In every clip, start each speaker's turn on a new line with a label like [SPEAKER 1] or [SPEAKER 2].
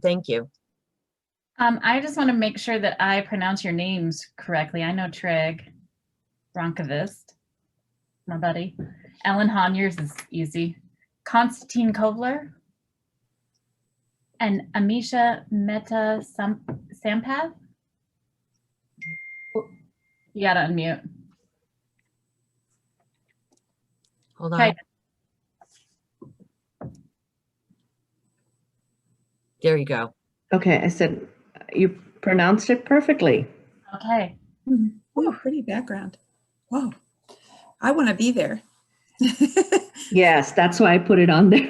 [SPEAKER 1] Thank you.
[SPEAKER 2] I just want to make sure that I pronounce your names correctly. I know Tryggve Rönnqvist, my buddy. Ellen Hahn, yours is easy. Konstantin Kovler. And Ameesha Mehta-Sampath. You gotta unmute.
[SPEAKER 1] Hold on.
[SPEAKER 2] Okay.
[SPEAKER 1] There you go.
[SPEAKER 3] Okay, I said you pronounced it perfectly.
[SPEAKER 2] Okay.
[SPEAKER 4] Oh, pretty background. Whoa, I want to be there.
[SPEAKER 3] Yes, that's why I put it on there.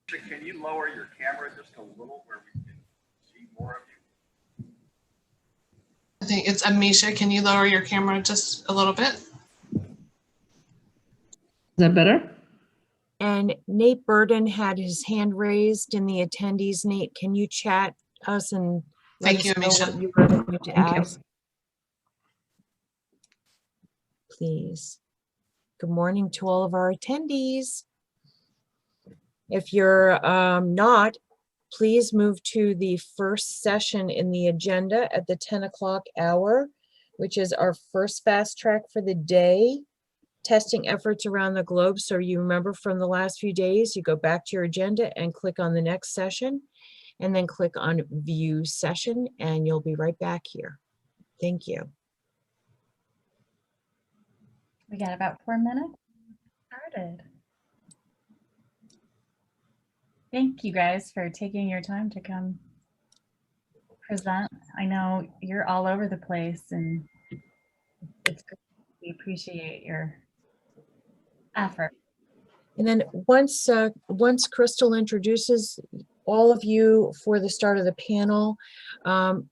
[SPEAKER 5] Can you lower your camera just a little where we can see more of you?
[SPEAKER 6] I think it's Ameesha. Can you lower your camera just a little bit?
[SPEAKER 3] Is that better?
[SPEAKER 1] And Nate Burden had his hand raised in the attendees. Nate, can you chat us and let
[SPEAKER 6] Thank you,
[SPEAKER 1] us know
[SPEAKER 6] Ameesha.
[SPEAKER 1] what you were going to
[SPEAKER 3] Thank you.
[SPEAKER 1] ask? Please. Good morning to all of our attendees. If you're not, please move to the first session in the agenda at the 10 o'clock hour, which is our first fast track for the day. Testing efforts around the globe. So you remember from the last few days, you go back to your agenda and click on the next session and then click on view session and you'll be right back here. Thank you.
[SPEAKER 2] We got about 4 minutes. Started. Thank you guys for taking your time to come present. I know you're all over the place and it's great. We appreciate your effort.
[SPEAKER 1] And then once Crystal introduces all of you for the start of the panel,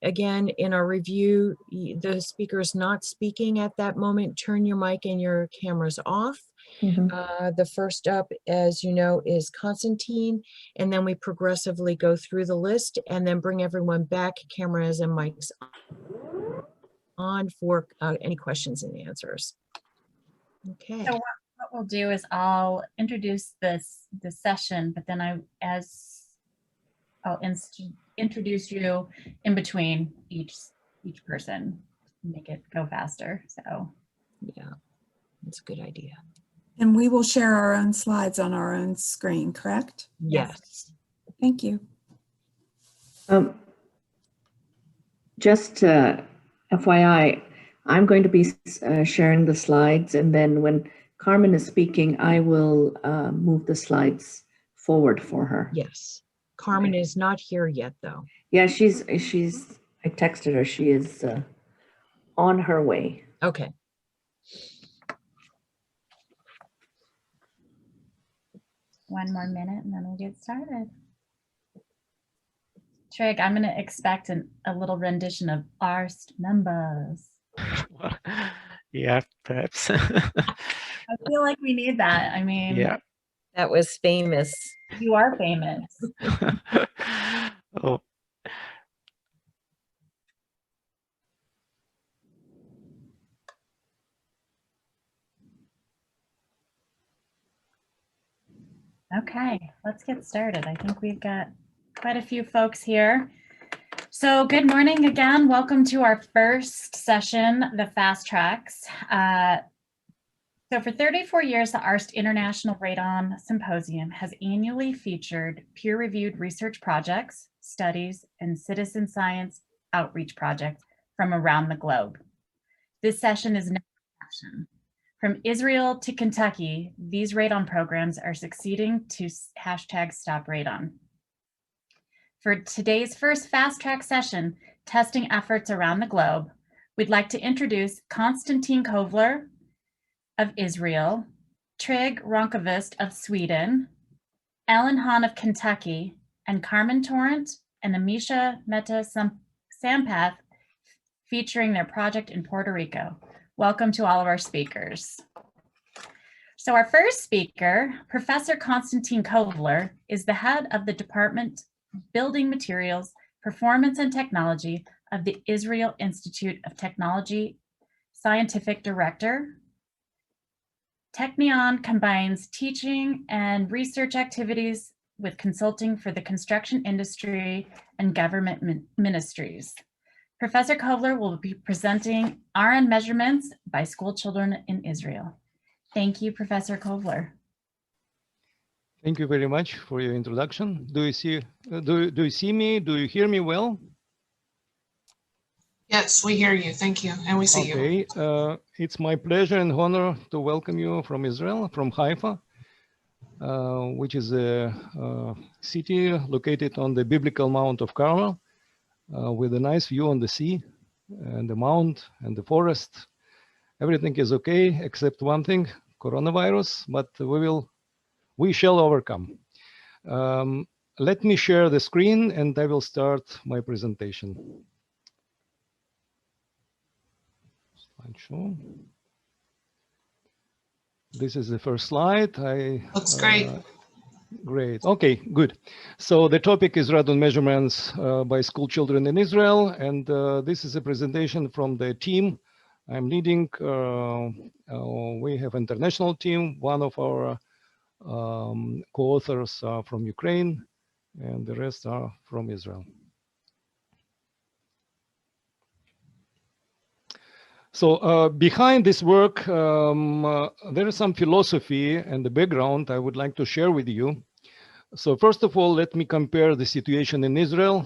[SPEAKER 1] again, in our review, the speaker is not speaking at that moment. Turn your mic and your cameras off. The first up, as you know, is Konstantin, and then we progressively go through the list and then bring everyone back, cameras and mics on for any questions and answers. Okay.
[SPEAKER 2] So what we'll do is I'll introduce the session, but then I'll introduce you in between each person, make it go faster. So
[SPEAKER 1] yeah, that's a good idea.
[SPEAKER 4] And we will share our own slides on our own screen, correct?
[SPEAKER 1] Yes.
[SPEAKER 4] Thank you.
[SPEAKER 3] Just FYI, I'm going to be sharing the slides, and then when Carmen is speaking, I will move the slides forward for her.
[SPEAKER 1] Yes. Carmen is not here yet, though.
[SPEAKER 3] Yeah, I texted her. She is on her way.
[SPEAKER 1] Okay.
[SPEAKER 2] One more minute and then we'll get started. Trig, I'm going to expect a little rendition of AARST members.
[SPEAKER 7] Yeah, perhaps.
[SPEAKER 2] I feel like we need that. I mean,
[SPEAKER 7] yeah.
[SPEAKER 1] That was famous.
[SPEAKER 2] You are famous.
[SPEAKER 7] Oh.
[SPEAKER 2] Okay, let's get started. I think we've got quite a few folks here. So good morning again. Welcome to our first session, the Fast Tracks. So for 34 years, the AARST International Radon Symposium has annually featured peer-reviewed research projects, studies, and citizen science outreach projects from around the globe. This session is no exception. From Israel to Kentucky, these radon programs are succeeding to #StopRadon. For today's first Fast Track session, testing efforts around the globe, we'd like to introduce Konstantin Kovler of Israel, Tryggve Rönnqvist of Sweden, Ellen Hahn of Kentucky, and Carmen Torrent and Ameesha Mehta-Sampath featuring their project in Puerto Rico. Welcome to all of our speakers. So our first speaker, Professor Konstantin Kovler, is the head of the Department of Building Materials, Performance and Technology of the Israel Institute of Technology, Scientific Director. Technion combines teaching and research activities with consulting for the construction industry and government ministries. Professor Kovler will be presenting RN measurements by school children in Israel. Thank you, Professor Kovler.
[SPEAKER 8] Thank you very much for your introduction. Do you see me? Do you hear me well?
[SPEAKER 6] Yes, we hear you. Thank you. And we see you.
[SPEAKER 8] Okay, it's my pleasure and honor to welcome you from Israel, from Haifa, which is a city located on the biblical Mount of Carmel, with a nice view on the sea and the mount and the forest. Everything is okay except one thing, coronavirus, but we shall overcome. Let me share the screen and I will start my presentation. Slideshow. This is the first slide.
[SPEAKER 6] Looks great.
[SPEAKER 8] Great. Okay, good. So the topic is radon measurements by school children in Israel, and this is a presentation from the team I'm leading. We have international team. One of our co-authors are from Ukraine, and the rest are from Israel. So behind this work, there is some philosophy and the background I would like to share with you. So first of all, let me compare the situation in Israel.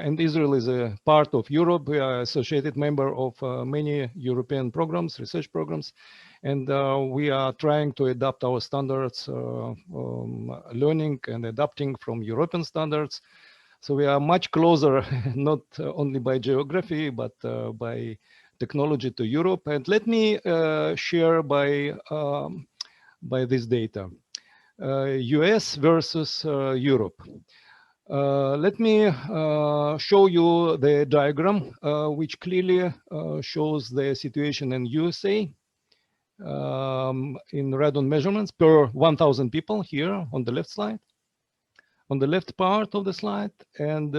[SPEAKER 8] And Israel is a part of Europe. We are associated member of many European programs, research programs. And we are trying to adapt our standards, learning and adapting from European standards. So we are much closer, not only by geography, but by technology to Europe. And let me share by this data. US versus Europe. Let me show you the diagram, which clearly shows the situation in USA in radon measurements per 1,000 people here on the left slide. On the left part of the slide, and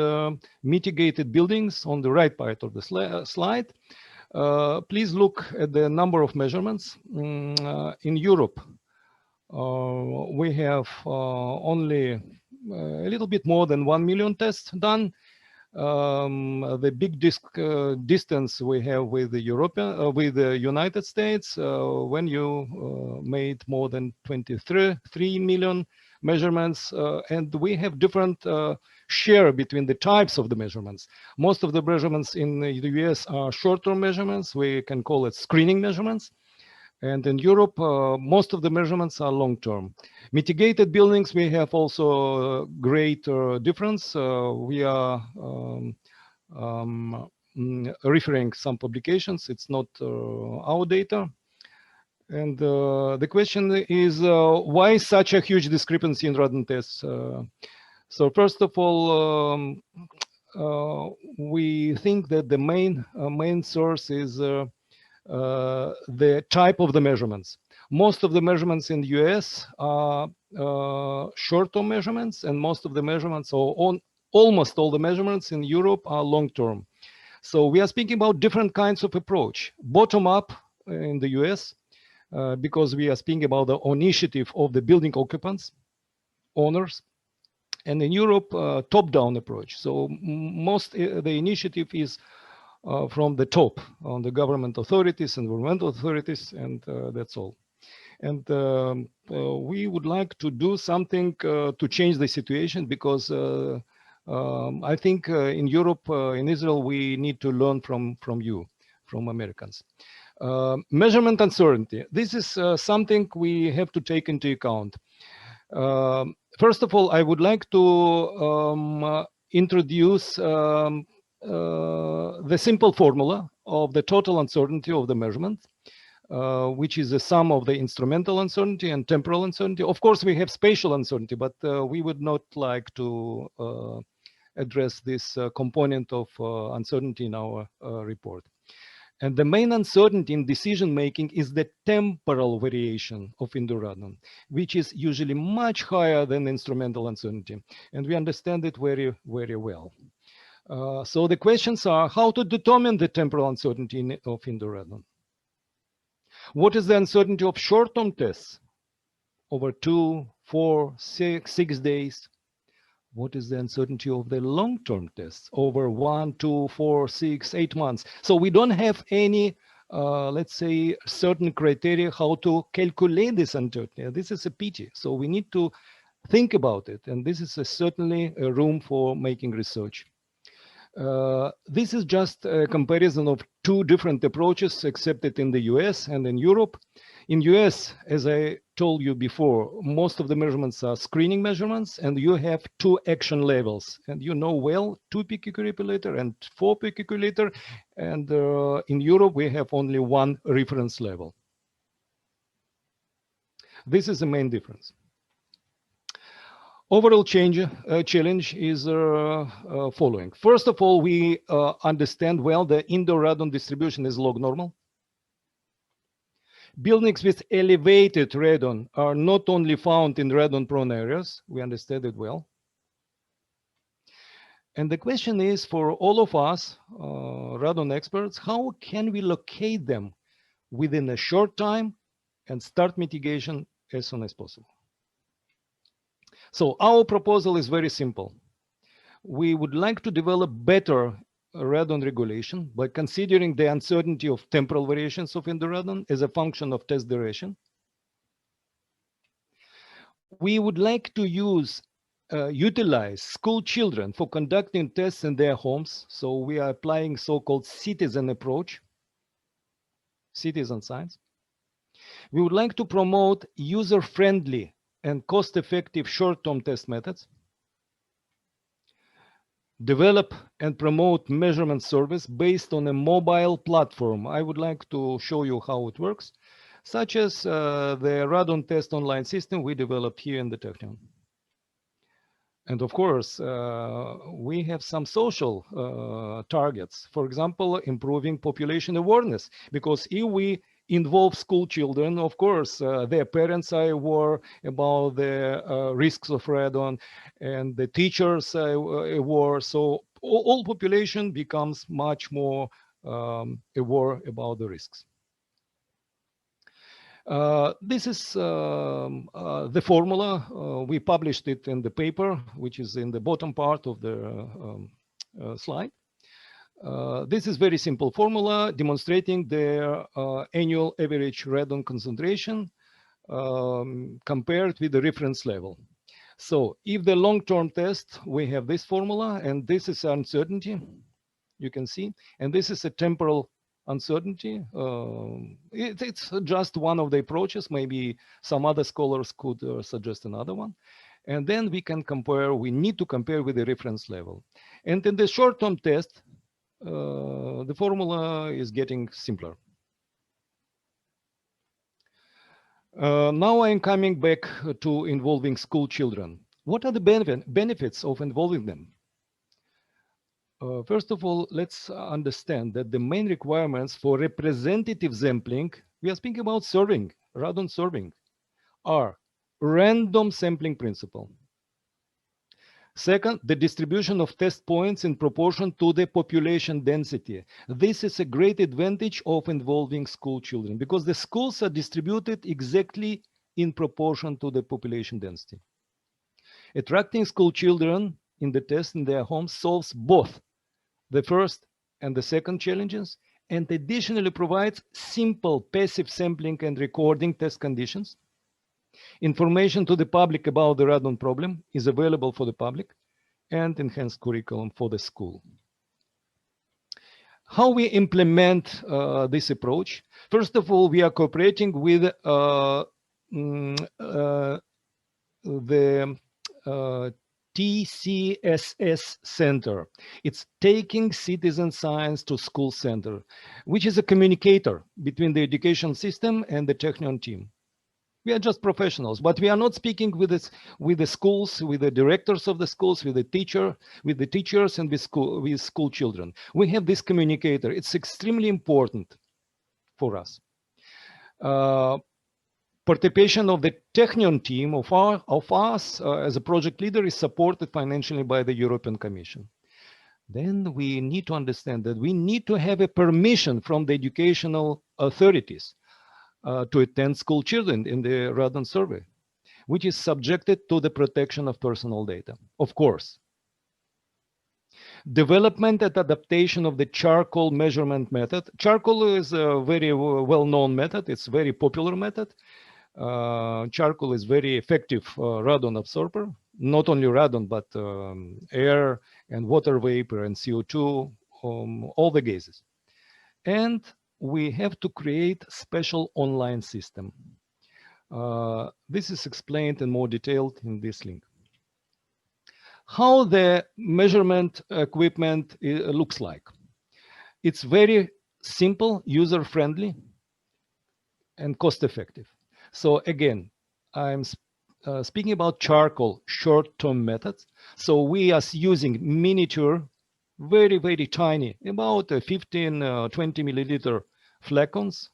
[SPEAKER 8] mitigated buildings on the right part of the slide. Please look at the number of measurements. In Europe, we have only a little bit more than 1 million tests done. The big distance we have with the United States, when you made more than 23 million measurements, and we have different share between the types of the measurements. Most of the measurements in the US are short-term measurements. We can call it screening measurements. And in Europe, most of the measurements are long-term. Mitigated buildings, we have also great difference. We are referring some publications. It's not our data. And the question is, why such a huge discrepancy in radon tests? So first of all, we think that the main source is the type of the measurements. Most of the measurements in the US are short-term measurements, and most of the measurements, or almost all the measurements in Europe are long-term. So we are speaking about different kinds of approach. Bottom-up in the US, because we are speaking about the initiative of the building occupants, owners, and in Europe, top-down approach. So the initiative is from the top, on the government authorities, environmental authorities, and that's all. And we would like to do something to change the situation, because I think in Europe, in Israel, we need to learn from you, from Americans. Measurement uncertainty. This is something we have to take into account. First of all, I would like to introduce the simple formula of the total uncertainty of the measurement, which is the sum of the instrumental uncertainty and temporal uncertainty. Of course, we have spatial uncertainty, but we would not like to address this component of uncertainty in our report. And the main uncertainty in decision-making is the temporal variation of indoor radon, which is usually much higher than instrumental uncertainty. And we understand it very, very well. So the questions are how to determine the temporal uncertainty of indoor radon. What is the uncertainty of short-term tests over 2, 4, 6 days? What is the uncertainty of the long-term tests over 1, 2, 4, 6, 8 months? So we don't have any, let's say, certain criteria how to calculate this uncertainty. This is a pity. So we need to think about it. And this is certainly a room for making research. This is just a comparison of two different approaches accepted in the US and in Europe. In US, as I told you before, most of the measurements are screening measurements, and you have two action levels. And you know well, 2 pq per liter and 4 pq per liter. And in Europe, we have only one reference level. This is the main difference. Overall challenge is following. First of all, we understand well the indoor radon distribution is log normal. Buildings with elevated radon are not only found in radon-prone areas, we understand it well. And the question is for all of us, radon experts, how can we locate them within a short time and start mitigation as soon as possible? So our proposal is very simple. We would like to develop better radon regulation by considering the uncertainty of temporal variations of indoor radon as a function of test duration. We would like to utilize school children for conducting tests in their homes. So we are applying so-called citizen approach, citizen science. We would like to promote user-friendly and cost-effective short-term test methods. Develop and promote measurement service based on a mobile platform. I would like to show you how it works, such as the radon test online system we developed here in the Technion. And of course, we have some social targets. For example, improving population awareness, because if we involve school children, of course, their parents are aware about the risks of radon, and the teachers are aware. So all population becomes much more aware about the risks. This is the formula. We published it in the paper, which is in the bottom part of the slide. This is very simple formula demonstrating the annual average radon concentration compared with the reference level. So if the long-term test, we have this formula, and this is uncertainty, you can see, and this is a temporal uncertainty. It's just one of the approaches. Maybe some other scholars could suggest another one. And then we can compare, we need to compare with the reference level. And in the short-term test, the formula is getting simpler. Now I'm coming back to involving school children. What are the benefits of involving them? First of all, let's understand that the main requirements for representative sampling, we are speaking about serving, radon serving, are random sampling principle. Second, the distribution of test points in proportion to the population density. This is a great advantage of involving school children because the schools are distributed exactly in proportion to the population density. Attracting school children in the test in their homes solves both the first and the second challenges, and additionally provides simple passive sampling and recording test conditions. Information to the public about the radon problem is available for the public, and enhanced curriculum for the school. How we implement this approach? First of all, we are cooperating with the TCSS Center. It's Taking Citizen Science to School Center, which is a communicator between the education system and the Technion team. We are just professionals, but we are not speaking with the schools, with the directors of the schools, with the teachers, and with school children. We have this communicator. It's extremely important for us. Participation of the Technion team of us as a project leader is supported financially by the European Commission. Then we need to understand that we need to have a permission from the educational authorities to attend school children in the radon survey. which is subjected to the protection of personal data, of course. Development and adaptation of the charcoal measurement method. Charcoal is a very well-known method. It's a very popular method. Charcoal is very effective radon absorber, not only radon, but air and water vapor and CO2, all the gases. And we have to create special online system. This is explained in more detail in this link. How the measurement equipment looks like. It's very simple, user-friendly, and cost-effective. So again, I'm speaking about charcoal short-term methods. So we are using miniature, very, very tiny, about 15, 20 milliliter flacons,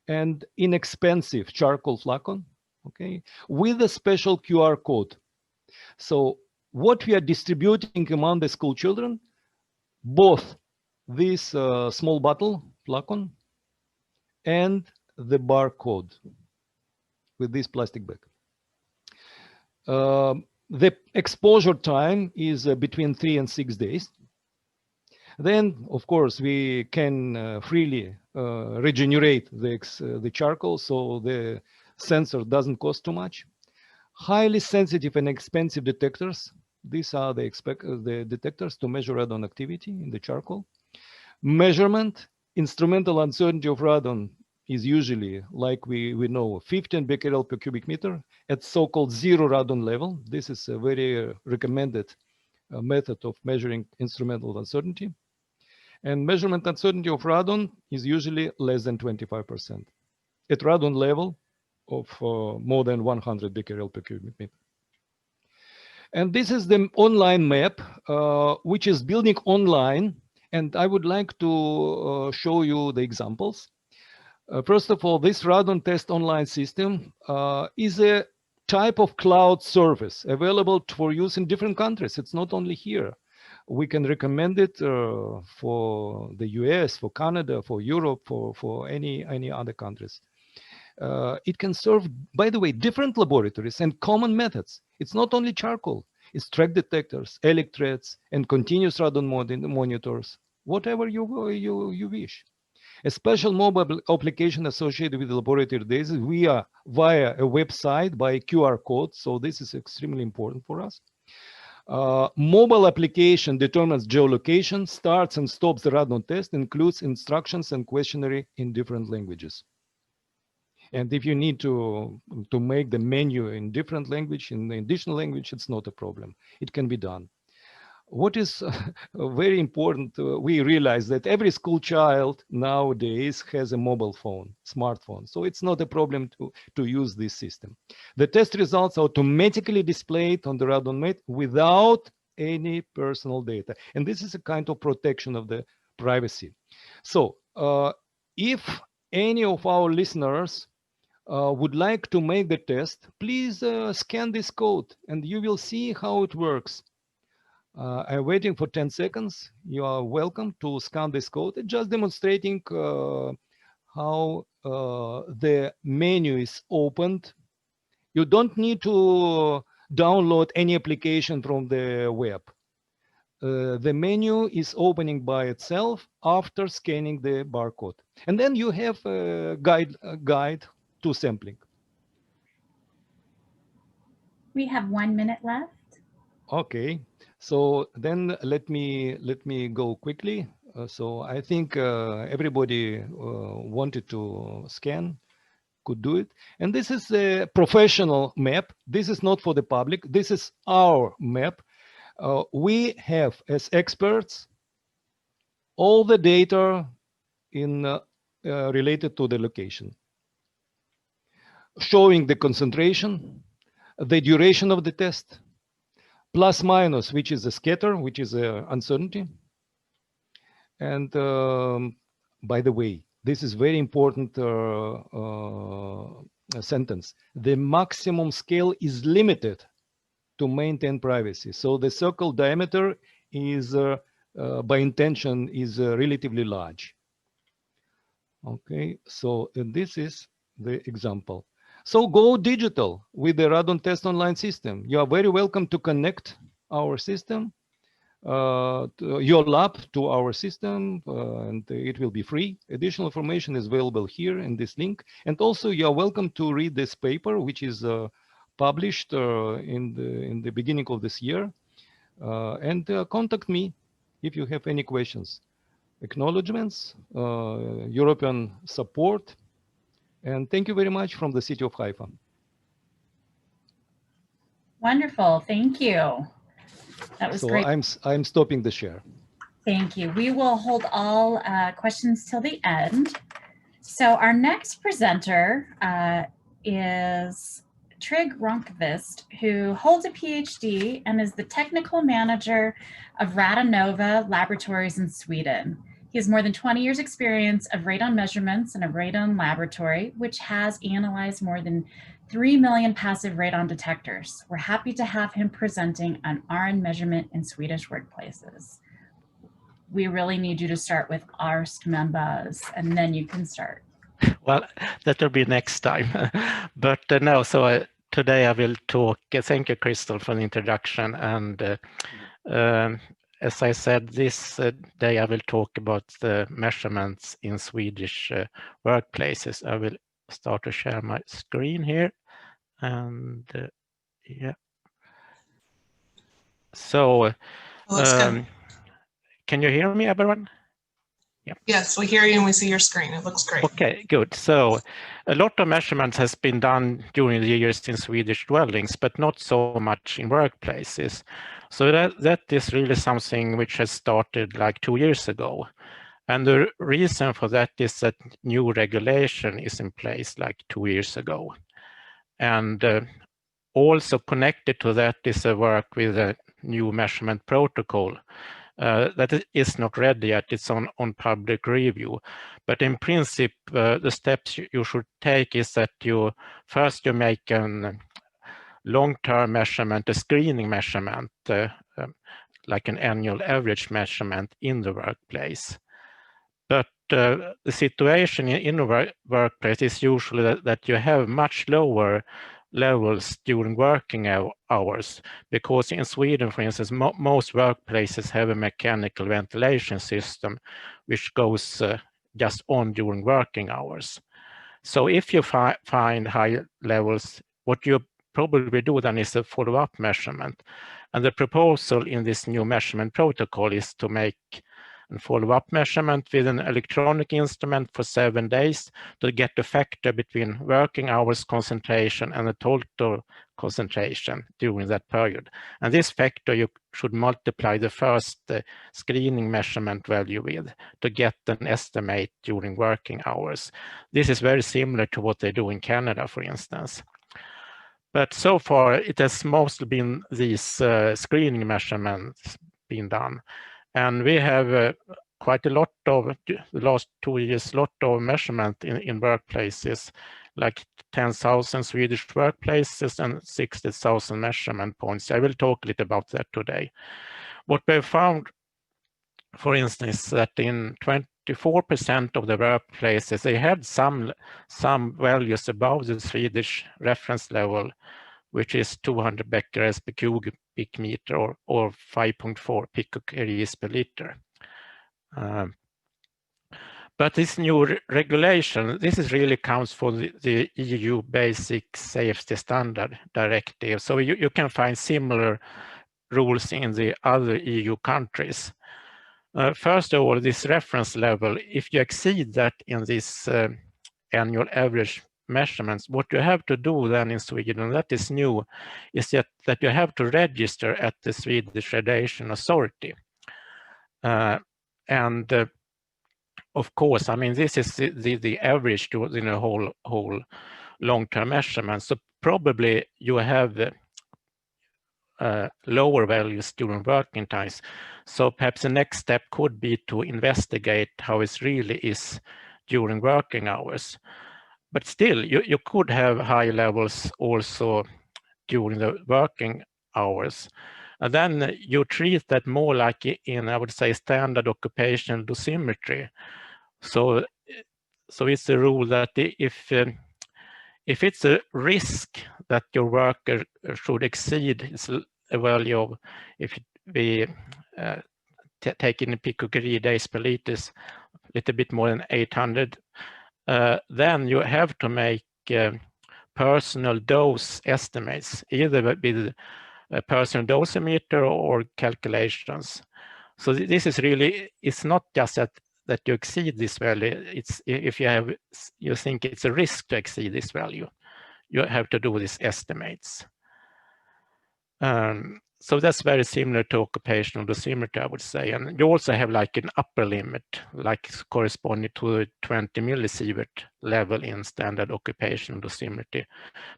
[SPEAKER 8] and inexpensive charcoal flacon, okay, with a special QR code. So what we are distributing among the school children, both this small bottle flacon and the barcode with this plastic bag. The exposure time is between 3 and 6 days. Then, of course, we can freely regenerate the charcoal, so the sensor doesn't cost too much. Highly sensitive and expensive detectors. These are the detectors to measure radon activity in the charcoal. Measurement, instrumental uncertainty of radon is usually, like we know, 15 becquerel per cubic meter at so-called zero radon level. This is a very recommended method of measuring instrumental uncertainty. And measurement uncertainty of radon is usually less than 25% at radon level of more than 100 becquerel per cubic meter. And this is the online map, which is building online. And I would like to show you the examples. First of all, this radon test online system is a type of cloud service available for use in different countries. It's not only here. We can recommend it for the US, for Canada, for Europe, for any other countries. It can serve, by the way, different laboratories and common methods. It's not only charcoal. It's track detectors, electrodes, and continuous radon monitors, whatever you wish. A special mobile application associated with the laboratory data via a website by QR code. So this is extremely important for us. Mobile application determines geolocation, starts and stops the radon test, includes instructions and questionnaire in different languages. And if you need to make the menu in different language, in the additional language, it's not a problem. It can be done. What is very important, we realize that every school child nowadays has a mobile phone, smartphone. So it's not a problem to use this system. The test results are automatically displayed on the radon map without any personal data. And this is a kind of protection of the privacy. So if any of our listeners would like to make the test, please scan this code and you will see how it works. I'm waiting for 10 seconds. You are welcome to scan this code. It's just demonstrating how the menu is opened. You don't need to download any application from the web. The menu is opening by itself after scanning the barcode. And then you have a guide to sampling.
[SPEAKER 2] We have 1 minute left.
[SPEAKER 8] Okay, so then let me go quickly. So I think everybody wanted to scan, could do it. And this is a professional map. This is not for the public. This is our map. We have, as experts, all the data in related to the location, showing the concentration, the duration of the test, plus minus, which is a scatter, which is a uncertainty. And by the way, this is very important sentence. The maximum scale is limited to maintain privacy. So the circle diameter is, by intention, is relatively large. Okay, so this is the example. So go digital with the Radon Test Online system. You are very welcome to connect our system, your lab to our system, and it will be free. Additional information is available here in this link. And also you are welcome to read this paper, which is published in the beginning of this year. And contact me if you have any questions. Acknowledgements, European support, and thank you very much from the city of Haifa.
[SPEAKER 2] Wonderful, thank you. That was
[SPEAKER 8] So
[SPEAKER 2] great.
[SPEAKER 8] I'm stopping the share.
[SPEAKER 2] Thank you. We will hold all questions till the end. So our next presenter is Tryggve Rönnqvist, who holds a PhD and is the technical manager of Radonova Laboratories in Sweden. He has more than 20 years experience of radon measurements in a radon laboratory, which has analyzed more than 3 million passive radon detectors. We're happy to have him presenting on RN measurement in Swedish workplaces. We really need you to start with AARST members, and then you can start.
[SPEAKER 7] Well, that will be next time. But no, so today I will talk, thank you, Crystal, for the introduction. And as I said, this day I will talk about the measurements in Swedish workplaces. I will start to share my screen here. And yeah. So, can you hear me, everyone? Yeah.
[SPEAKER 6] Yes, we hear you and we see your screen. It looks great.
[SPEAKER 7] Okay, good. So a lot of measurements has been done during the years in Swedish dwellings, but not so much in workplaces. So that is really something which has started like 2 years ago. And the reason for that is that new regulation is in place like 2 years ago. And also connected to that is a work with a new measurement protocol. That is not ready yet, it's on public review. But in principle, the steps you should take is that you make a long-term measurement, a screening measurement, like an annual average measurement in the workplace. But the situation in a workplace is usually that you have much lower levels during working hours, because in Sweden, for instance, most workplaces have a mechanical ventilation system which goes just on during working hours. So if you find high levels, what you probably do then is a follow-up measurement. And the proposal in this new measurement protocol is to make a follow-up measurement with an electronic instrument for 7 days to get the factor between working hours concentration and the total concentration during that period. And this factor you should multiply the first screening measurement value with to get an estimate during working hours. This is very similar to what they do in Canada, for instance. But so far, it has mostly been these screening measurements being done. And we have quite a lot of, the last 2 years, lot of measurement in workplaces, like 10,000 Swedish workplaces and 60,000 measurement points. I will talk a little about that today. What we found, for instance, that in 24% of the workplaces, they had some values above the Swedish reference level, which is 200 becquerels per cubic meter or 5.4 picocuries per liter. But this new regulation, this is really counts for the EU Basic Safety Standard Directive. So you can find similar rules in the other EU countries. First of all, this reference level, if you exceed that in this annual average measurements, what you have to do then in Sweden, that is new, is that you have to register at the Swedish Radiation Authority. Of course, I mean, this is the average in a whole long-term measurement. So probably you have lower values during working times. So perhaps the next step could be to investigate how it really is during working hours. But still, you could have high levels also during the working hours. And then you treat that more like in, I would say, standard occupational dosimetry. So it's a rule that if If it's a risk that your worker should exceed its a value of, if we take in picocurie days per liter, a little bit more than 800, then you have to make personal dose estimates, either with a personal dosimeter or calculations. So this is really, it's not just that you exceed this value, it's if you think it's a risk to exceed this value, you have to do these estimates. So that's very similar to occupational dosimetry, I would say. And you also have like an upper limit, like corresponding to a 20 millisievert level in standard occupational dosimetry.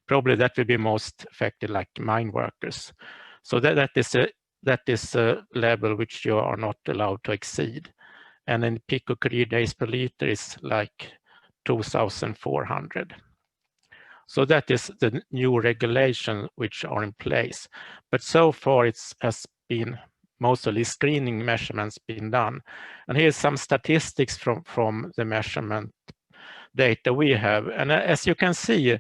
[SPEAKER 7] Probably that will be most affected, like mine workers. So that is a level which you are not allowed to exceed. And then picocurie days per liter is like 2,400. So that is the new regulation which are in place. But so far it has been mostly screening measurements being done. And here's some statistics from the measurement data we have. And as you can see,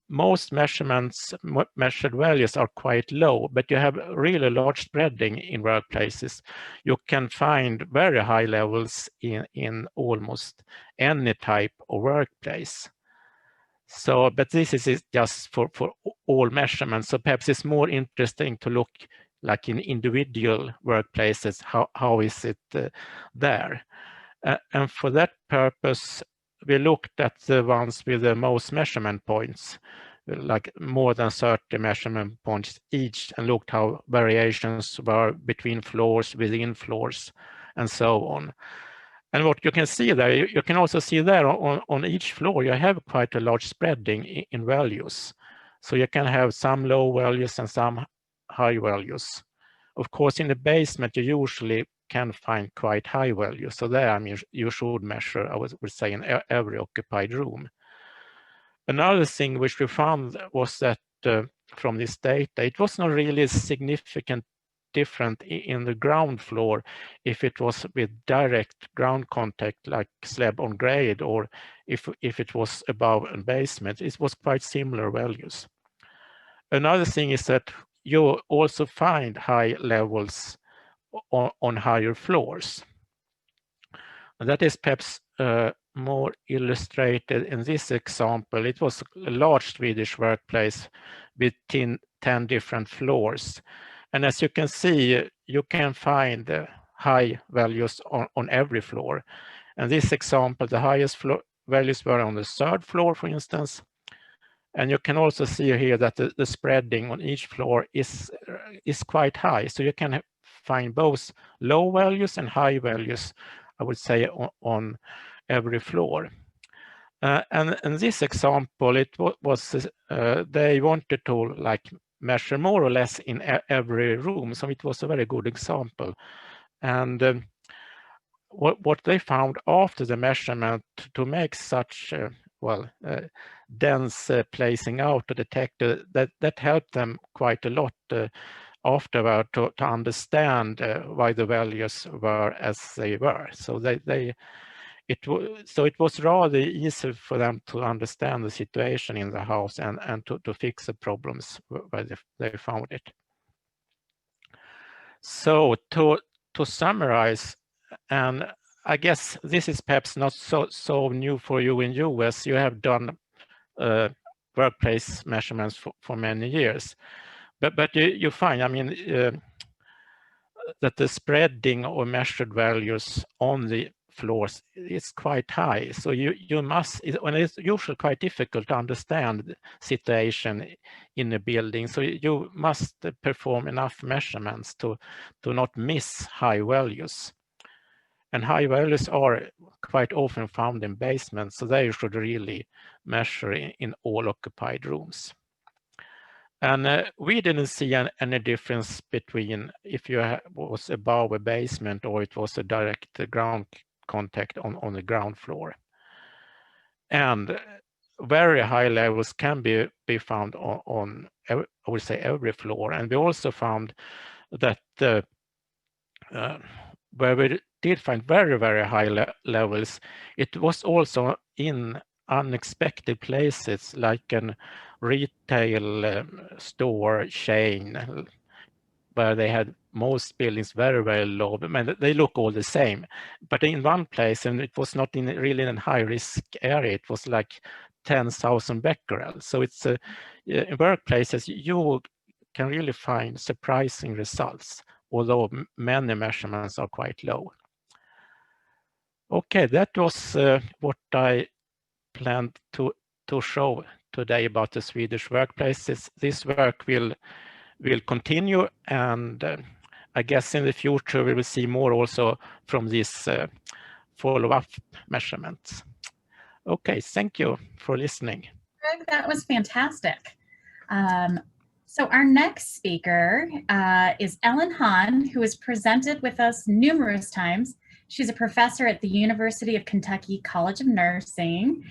[SPEAKER 7] most measured values are quite low, but you have really large spreading in workplaces. You can find very high levels in almost any type of workplace. So, but this is just for all measurements. So perhaps it's more interesting to look like in individual workplaces, how is it there? And for that purpose, we looked at the ones with the most measurement points, like more than 30 measurement points each, and looked how variations were between floors, within floors, and so on. And what you can see there, you can also see there on each floor, you have quite a large spreading in values. So you can have some low values and some high values. Of course, in the basement, you usually can find quite high values. So there, I mean, you should measure, I would say, in every occupied room. Another thing which we found was that from this data, it was not really significant different in the ground floor if it was with direct ground contact like slab on grade, or if it was above a basement. It was quite similar values. Another thing is that you also find high levels on higher floors. And that is perhaps more illustrated in this example. It was a large Swedish workplace with 10 different floors. And as you can see, you can find high values on every floor. And this example, the highest values were on the 3rd floor, for instance. And you can also see here that the spreading on each floor is quite high. So you can find both low values and high values, I would say, on every floor. And in this example, it was they wanted to like measure more or less in every room. So it was a very good example. And what they found after the measurement to make such dense placing out to detector, that helped them quite a lot afterward to understand why the values were as they were. So it was rather easy for them to understand the situation in the house and to fix the problems where they found it. So to summarize, and I guess this is perhaps not so new for you in US. You have done workplace measurements for many years, but you find, I mean, that the spreading or measured values on the floors is quite high. So you must, when it's usually quite difficult to understand the situation in a building, so you must perform enough measurements to not miss high values. And high values are quite often found in basements, so they should really measure in all occupied rooms. And we didn't see any difference between if you was above a basement or it was a direct ground contact on the ground floor. And very high levels can be found on I would say every floor. And we also found that where we did find very, very high levels, it was also in unexpected places, like an retail store chain, where they had most buildings very, very low. I mean, they look all the same. But in one place, and it was not in really in a high-risk area, it was like 10,000 becquerel. So it's in workplaces, you can really find surprising results, although many measurements are quite low. Okay, that was what I planned to show today about the Swedish workplaces. This work will continue, and I guess in the future we will see more also from these follow-up measurements. Okay, thank you for listening.
[SPEAKER 2] Greg, that was fantastic. So our next speaker is Ellen Hahn, who has presented with us numerous times. She's a professor at the University of Kentucky College of Nursing,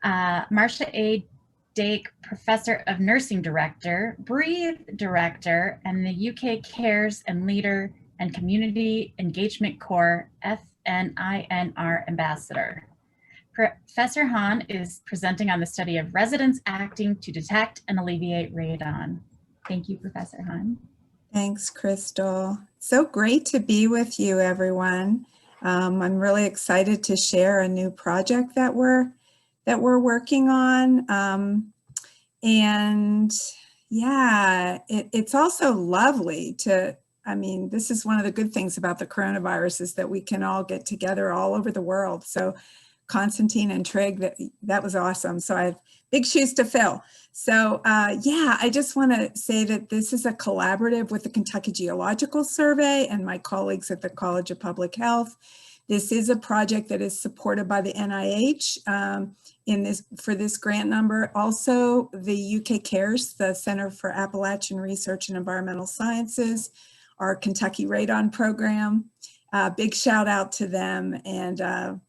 [SPEAKER 2] Marcia A. Dake Professor of Nursing Director, Breathe Director, and the UK Cares and Leader and Community Engagement Corps FNINR Ambassador. Professor Hahn is presenting on the study of residents acting to detect and alleviate radon. Thank you, Professor Hahn.
[SPEAKER 4] Thanks, Crystal. So great to be with you, everyone. I'm really excited to share a new project that we're working on. And yeah, it's also lovely to, I mean, this is one of the good things about the coronavirus is that we can all get together all over the world. So Konstantin and Tryggve, that was awesome. So I have big shoes to fill. So yeah, I just want to say that this is a collaborative with the Kentucky Geological Survey and my colleagues at the College of Public Health. This is a project that is supported by the NIH for this grant number. Also, the UK Cares, the Center for Appalachian Research and Environmental Sciences, our Kentucky Radon program. Big shout out to them, and a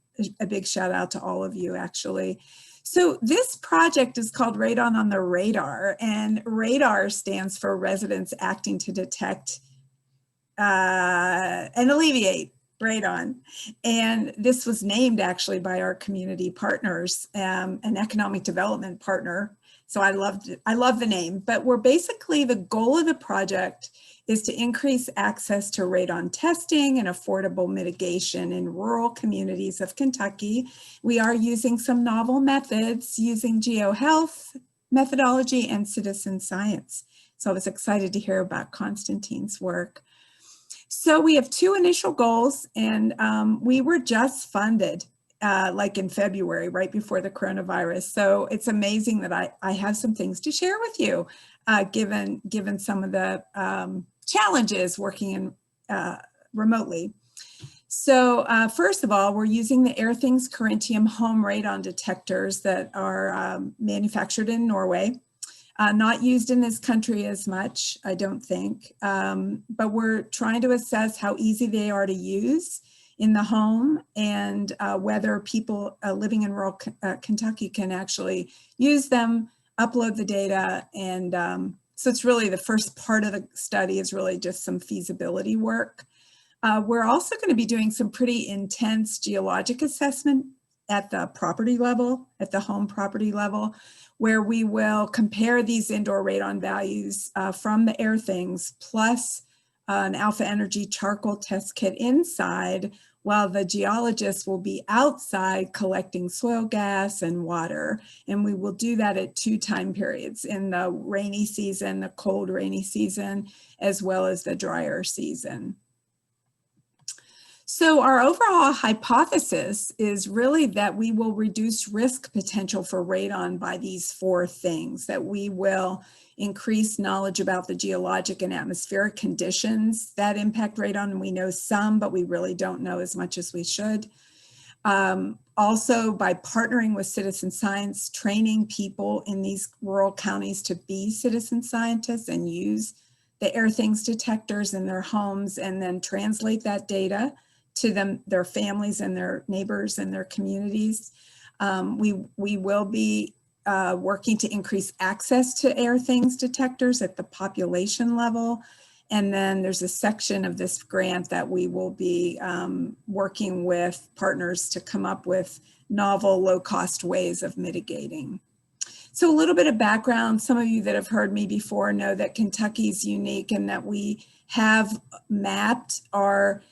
[SPEAKER 4] big shout out to all of you, actually. So this project is called Radon on the Radar, and radar stands for Residents Acting to Detect and Alleviate Radon. And this was named actually by our community partners, an economic development partner. So I love the name, but we're basically, the goal of the project is to increase access to radon testing and affordable mitigation in rural communities of Kentucky. We are using some novel methods using GeoHealth methodology and citizen science. So I was excited to hear about Konstantin's work. So we have two initial goals, and we were just funded like in February, right before the coronavirus. So it's amazing that I have some things to share with you, given some of the challenges working in remotely. So first of all, we're using the Airthings Corentium home radon detectors that are manufactured in Norway. Not used in this country as much, I don't think, but we're trying to assess how easy they are to use in the home, and whether people living in rural Kentucky can actually use them, upload the data. And so it's really the first part of the study is really just some feasibility work. We're also going to be doing some pretty intense geologic assessment at the property level, at the home property level, where we will compare these indoor radon values from the Airthings plus an alpha energy charcoal test kit inside, while the geologists will be outside collecting soil gas and water. And we will do that at 2 time periods, in the rainy season, the cold rainy season, as well as the drier season. So our overall hypothesis is really that we will reduce risk potential for radon by these 4 things, that we will increase knowledge about the geologic and atmospheric conditions that impact radon. We know some, but we really don't know as much as we should. Also, by partnering with citizen science, training people in these rural counties to be citizen scientists and use the Airthings detectors in their homes, and then translate that data to them, their families and their neighbors and their communities. We will be working to increase access to Airthings detectors at the population level, And then there's a section of this grant that we will be working with partners to come up with novel, low-cost ways of mitigating. So a little bit of background. Some of you that have heard me before know that Kentucky is unique in that we have mapped our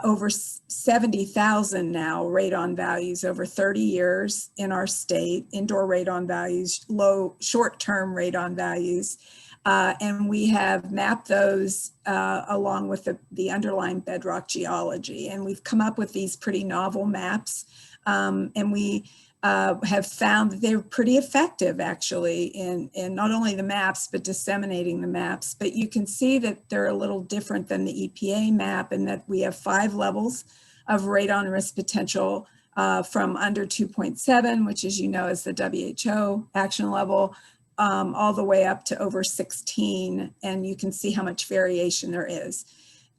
[SPEAKER 4] over 70,000 now radon values over 30 years in our state, indoor radon values, low short-term radon values. And we have mapped those along with the underlying bedrock geology. And we've come up with these pretty novel maps. And we have found that they're pretty effective actually in not only the maps, but disseminating the maps. But you can see that they're a little different than the EPA map in that we have 5 levels of radon risk potential from under 2.7, which as you know is the WHO action level, all the way up to over 16. And you can see how much variation there is.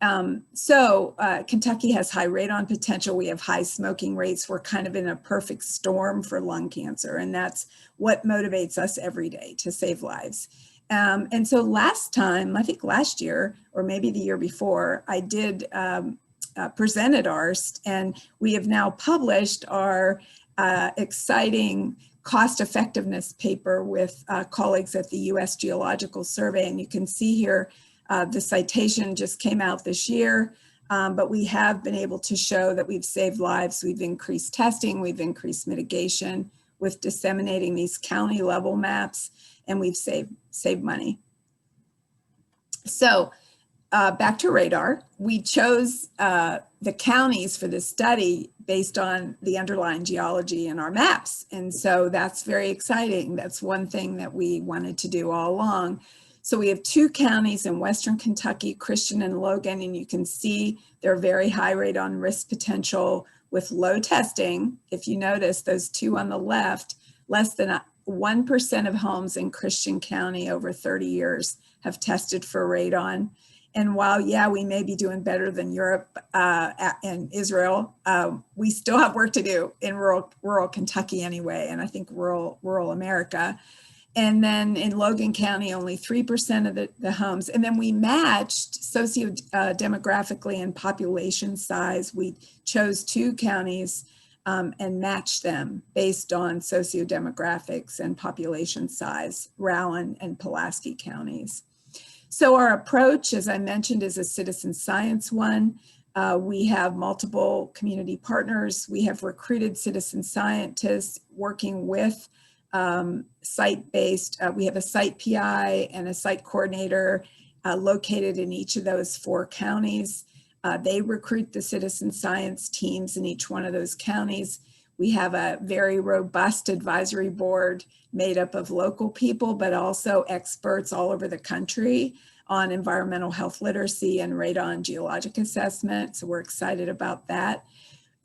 [SPEAKER 4] Kentucky has high radon potential. We have high smoking rates. We're kind of in a perfect storm for lung cancer. And that's what motivates us every day to save lives. And so last time, I think last year, or maybe the year before, I did present at AARST, and we have now published our exciting cost effectiveness paper with colleagues at the US Geological Survey. And you can see here, the citation just came out this year, but we have been able to show that we've saved lives, we've increased testing, we've increased mitigation with disseminating these county level maps, and we've saved money. So back to radar, we chose the counties for this study based on the underlying geology in our maps. And so that's very exciting. That's one thing that we wanted to do all along. So we have 2 counties in Western Kentucky, Christian and Logan, and you can see they're very high radon risk potential with low testing. If you notice those 2 on the left, less than 1% of homes in Christian County over 30 years have tested for radon. And while, yeah, we may be doing better than Europe and Israel, we still have work to do in rural Kentucky anyway, and I think rural America. And then in Logan County, only 3% of the homes. And then we matched socio-demographically and population size. We chose 2 counties and matched them based on socio-demographics and population size, Rowan and Pulaski counties. So our approach, as I mentioned, is a citizen science one. We have multiple community partners. We have recruited citizen scientists working with site-based. We have a site PI and a site coordinator located in each of those 4 counties. They recruit the citizen science teams in each one of those counties. We have a very robust advisory board made up of local people, but also experts all over the country on environmental health literacy and radon geologic assessment. So we're excited about that.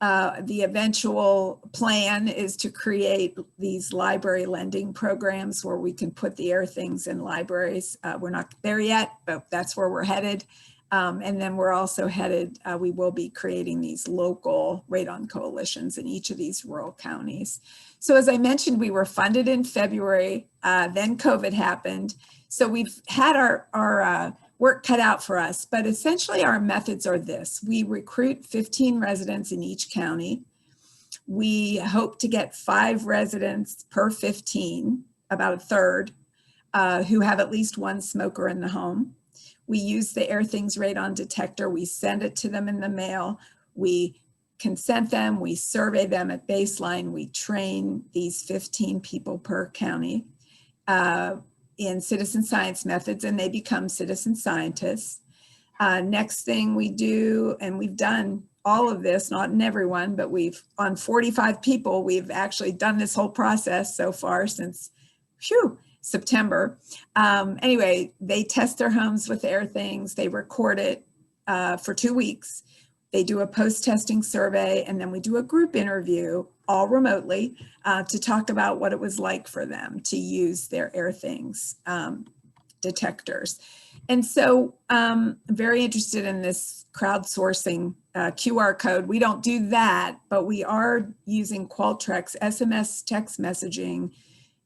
[SPEAKER 4] The eventual plan is to create these library lending programs where we can put the air things in libraries. We're not there yet, but that's where we're headed. And then we're also headed, we will be creating these local radon coalitions in each of these rural counties. So as I mentioned, we were funded in February, then COVID happened. So we've had our work cut out for us, but essentially our methods are this. We recruit 15 residents in each county. We hope to get 5 residents per 15, about a third, who have at least 1 smoker in the home. We use the Air Things radon detector. We send it to them in the mail. We consent them. We survey them at baseline. We train these 15 people per county in citizen science methods, and they become citizen scientists. Next thing we do, and we've done all of this, not in everyone, but on 45 people, we've actually done this whole process so far since, September. Anyway, they test their homes with Air Things. They record it for 2 weeks. They do a post-testing survey, and then we do a group interview, all remotely, to talk about what it was like for them to use their Air Things detectors. And so I'm very interested in this crowdsourcing QR code. We don't do that, but we are using Qualtrics SMS text messaging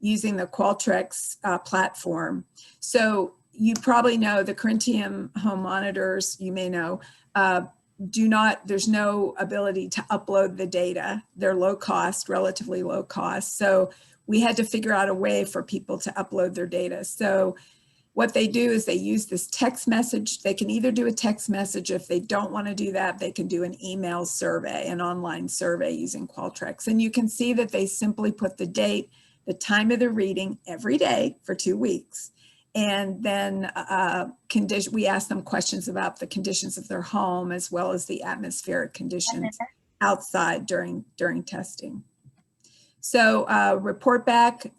[SPEAKER 4] using the Qualtrics platform. So you probably know the Corinthium home monitors, you may know, there's no ability to upload the data. They're low cost, relatively low cost. So we had to figure out a way for people to upload their data. So what they do is they use this text message. They can either do a text message. If they don't want to do that, they can do an email survey, an online survey using Qualtrics. And you can see that they simply put the date, the time of the reading every day for 2 weeks. And then we ask them questions about the conditions of their home as well as the atmospheric conditions outside during testing. So report back,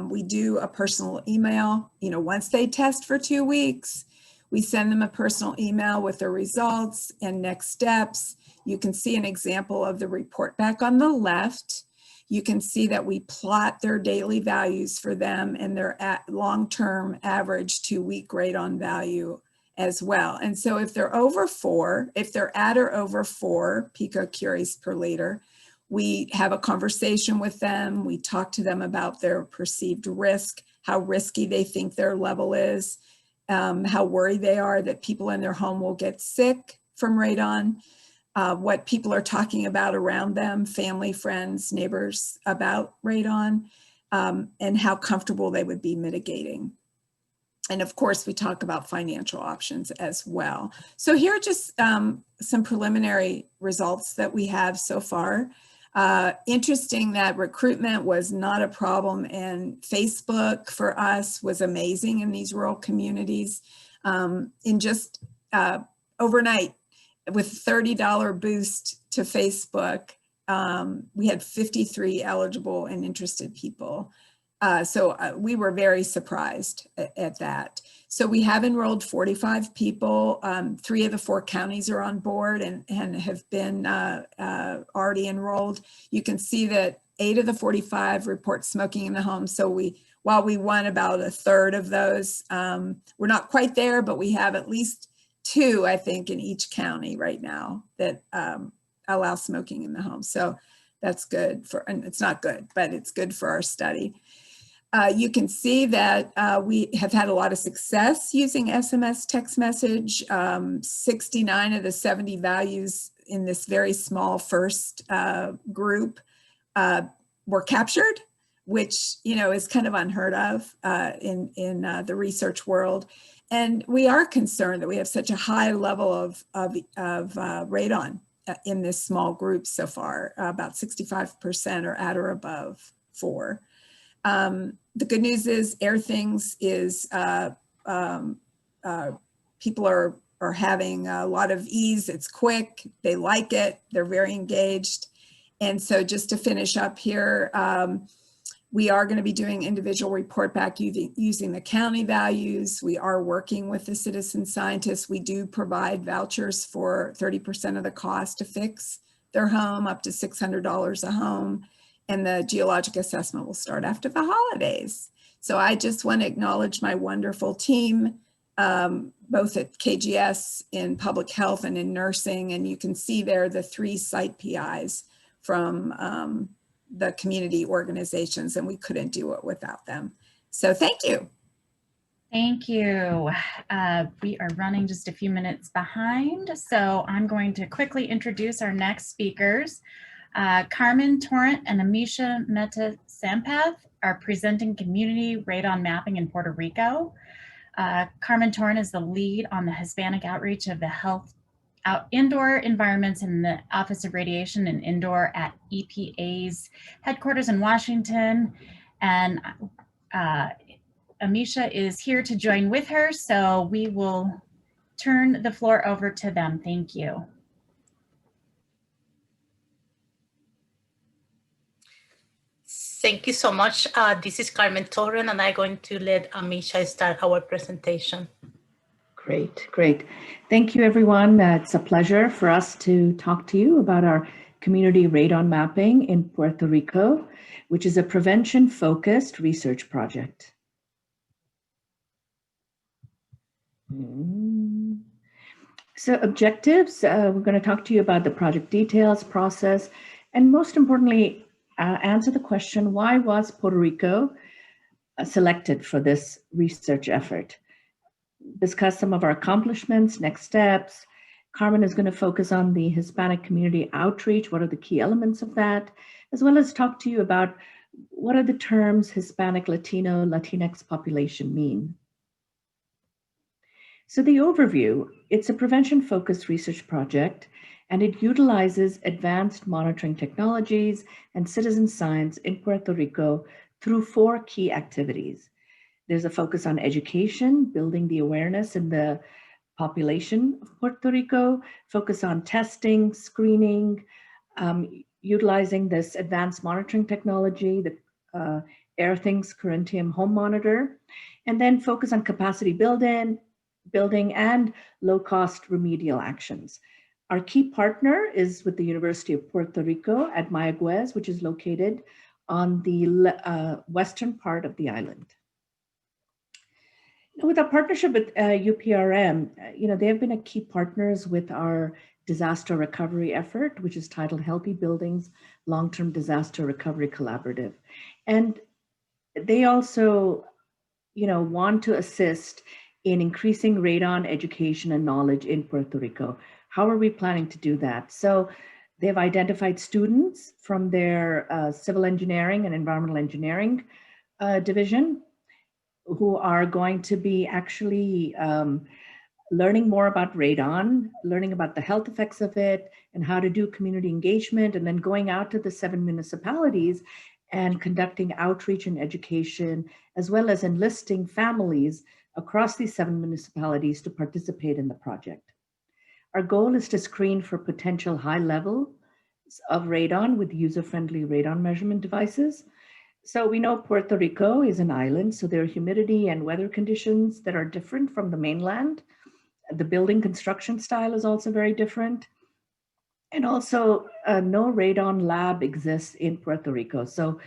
[SPEAKER 4] we do a personal email. Once they test for 2 weeks, we send them a personal email with their results and next steps. You can see an example of the report back on the left. You can see that we plot their daily values for them and their long-term average 2-week radon value as well. And so if they're over 4, if they're at or over 4 picocuries per liter, we have a conversation with them. We talk to them about their perceived risk, how risky they think their level is, how worried they are that people in their home will get sick from radon, what people are talking about around them, family, friends, neighbors about radon, and how comfortable they would be mitigating. And of course, we talk about financial options as well. So here are just some preliminary results that we have so far. Interesting that recruitment was not a problem, and Facebook for us was amazing in these rural communities. In just overnight, with $30 boost to Facebook, we had 53 eligible and interested people. So we were very surprised at that. So we have enrolled 45 people. 3 of the 4 counties are on board and have been already enrolled. You can see that 8 of the 45 report smoking in the home. So while we won about a third of those, we're not quite there, but we have at least 2, I think, in each county right now that allow smoking in the home. So that's good and it's not good, but it's good for our study. You can see that we have had a lot of success using SMS text message. 69 of the 70 values in this very small first group were captured, which is kind of unheard of in the research world. And we are concerned that we have such a high level of radon in this small group so far. About 65% are at or above 4. The good news is Airthings is people are having a lot of ease. It's quick. They like it. They're very engaged. And so just to finish up here, we are going to be doing individual report back using the county values. We are working with the citizen scientists. We do provide vouchers for 30% of the cost to fix their home, up to $600 a home. And the geologic assessment will start after the holidays. So I just want to acknowledge my wonderful team, both at KGS in public health and in nursing. And you can see there the 3 site PIs from the community organizations, and we couldn't do it without them. So thank you.
[SPEAKER 2] Thank you. We are running just a few minutes behind, so I'm going to quickly introduce our next speakers. Carmen, Torrent, and Ameesha Mehta-Sampath are presenting community radon mapping in Puerto Rico. Carmen Torrent is the lead on the Hispanic outreach of the health indoor environments in the Office of Radiation and Indoor at EPA's headquarters in Washington. And Ameesha is here to join with her, so we will turn the floor over to them. Thank you.
[SPEAKER 9] Thank you so much. This is Carmen Torrent, and I'm going to let Ameesha start our presentation.
[SPEAKER 3] Great, great. Thank you, everyone. It's a pleasure for us to talk to you about our community radon mapping in Puerto Rico, which is a prevention-focused research project. So objectives, we're going to talk to you about the project details, process, and most importantly, answer the question, why was Puerto Rico selected for this research effort? discuss some of our accomplishments, next steps. Carmen is going to focus on the Hispanic community outreach. What are the key elements of that? As well as talk to you about what are the terms Hispanic, Latino, Latinx population mean. So the overview, it's a prevention-focused research project, and it utilizes advanced monitoring technologies and citizen science in Puerto Rico through 4 key activities. There's a focus on education, building the awareness in the population of Puerto Rico, focus on testing, screening, utilizing this advanced monitoring technology, the AirThings Corentium home monitor, and then focus on capacity building and low-cost remedial actions. Our key partner is with the University of Puerto Rico at Mayagüez, which is located on the western part of the island. With our partnership with UPRM, they have been a key partners with our disaster recovery effort, which is titled Healthy Buildings Long-Term Disaster Recovery Collaborative. And they also, want to assist in increasing radon education and knowledge in Puerto Rico. How are we planning to do that? So they've identified students from their civil engineering and environmental engineering division who are going to be actually learning more about radon, learning about the health effects of it, and how to do community engagement, and then going out to the 7 municipalities and conducting outreach and education, as well as enlisting families across these 7 municipalities to participate in the project. Our goal is to screen for potential high levels of radon with user-friendly radon measurement devices. So we know Puerto Rico is an island, so there are humidity and weather conditions that are different from the mainland. The building construction style is also very different. And also no radon lab exists in Puerto Rico. So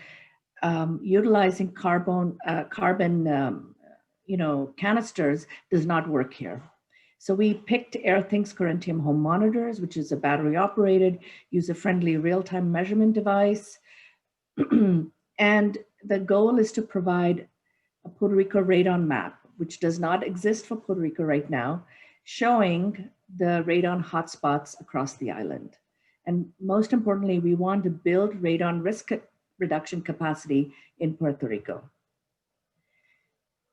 [SPEAKER 3] utilizing carbon canisters does not work here. So we picked AirThings Corentium home monitors, which is a battery operated, user-friendly real-time measurement device. And the goal is to provide a Puerto Rico radon map, which does not exist for Puerto Rico right now, showing the radon hotspots across the island. And most importantly, we want to build radon risk reduction capacity in Puerto Rico.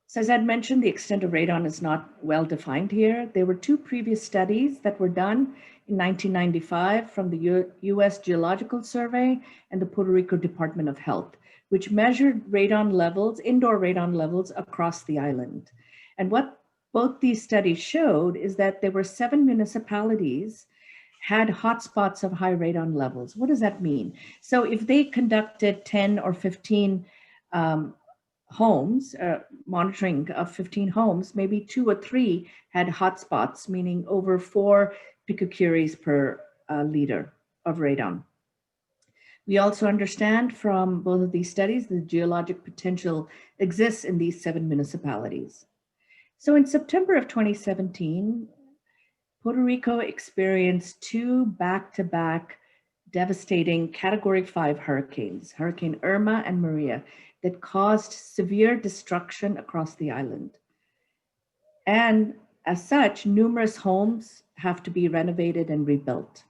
[SPEAKER 3] So as I'd mentioned, the extent of radon is not well defined here. There were 2 previous studies that were done in 1995 from the US Geological Survey and the Puerto Rico Department of Health, which measured radon levels, indoor radon levels across the island. And what both these studies showed is that there were 7 municipalities had hotspots of high radon levels. What does that mean? So if they conducted 10 or 15 homes, monitoring of 15 homes, maybe 2 or 3 had hotspots, meaning over 4 picocuries per liter of radon. We also understand from both of these studies the geologic potential exists in these 7 municipalities. So in September of 2017, Puerto Rico experienced 2 back-to-back devastating Category 5 hurricanes, Hurricane Irma and Maria, that caused severe destruction across the island. And as such, numerous homes have to be renovated and rebuilt.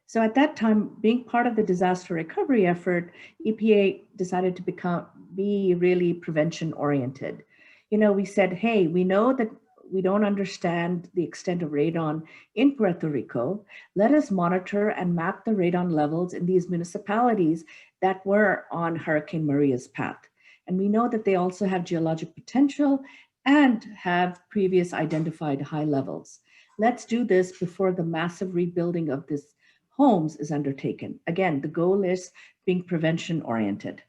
[SPEAKER 3] So at that time, being part of the disaster recovery effort, EPA decided to be really prevention oriented. We said, hey, we know that we don't understand the extent of radon in Puerto Rico. Let us monitor and map the radon levels in these municipalities that were on Hurricane Maria's path. And we know that they also have geologic potential and have previous identified high levels. Let's do this before the massive rebuilding of these homes is undertaken. Again, the goal is being prevention oriented.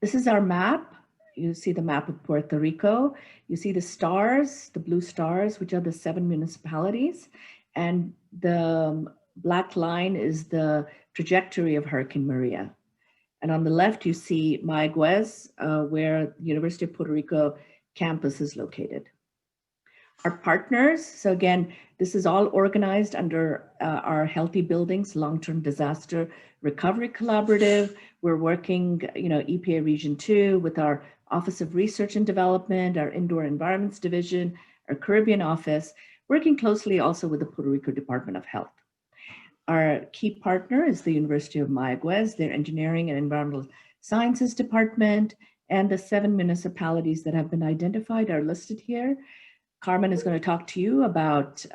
[SPEAKER 3] This is our map. You see the map of Puerto Rico. You see the stars, the blue stars, which are the 7 municipalities. And the black line is the trajectory of Hurricane Maria. And on the left, you see Mayagüez, where the University of Puerto Rico campus is located. Our partners, so again, this is all organized under our Healthy Buildings Long-Term Disaster Recovery Collaborative. We're working, EPA Region 2 with our Office of Research and Development, our Indoor Environments Division, our Caribbean office, working closely also with the Puerto Rico Department of Health. Our key partner is the University of Mayagüez, their Engineering and Environmental Sciences Department, and the 7 municipalities that have been identified are listed here. Carmen is going to talk to you about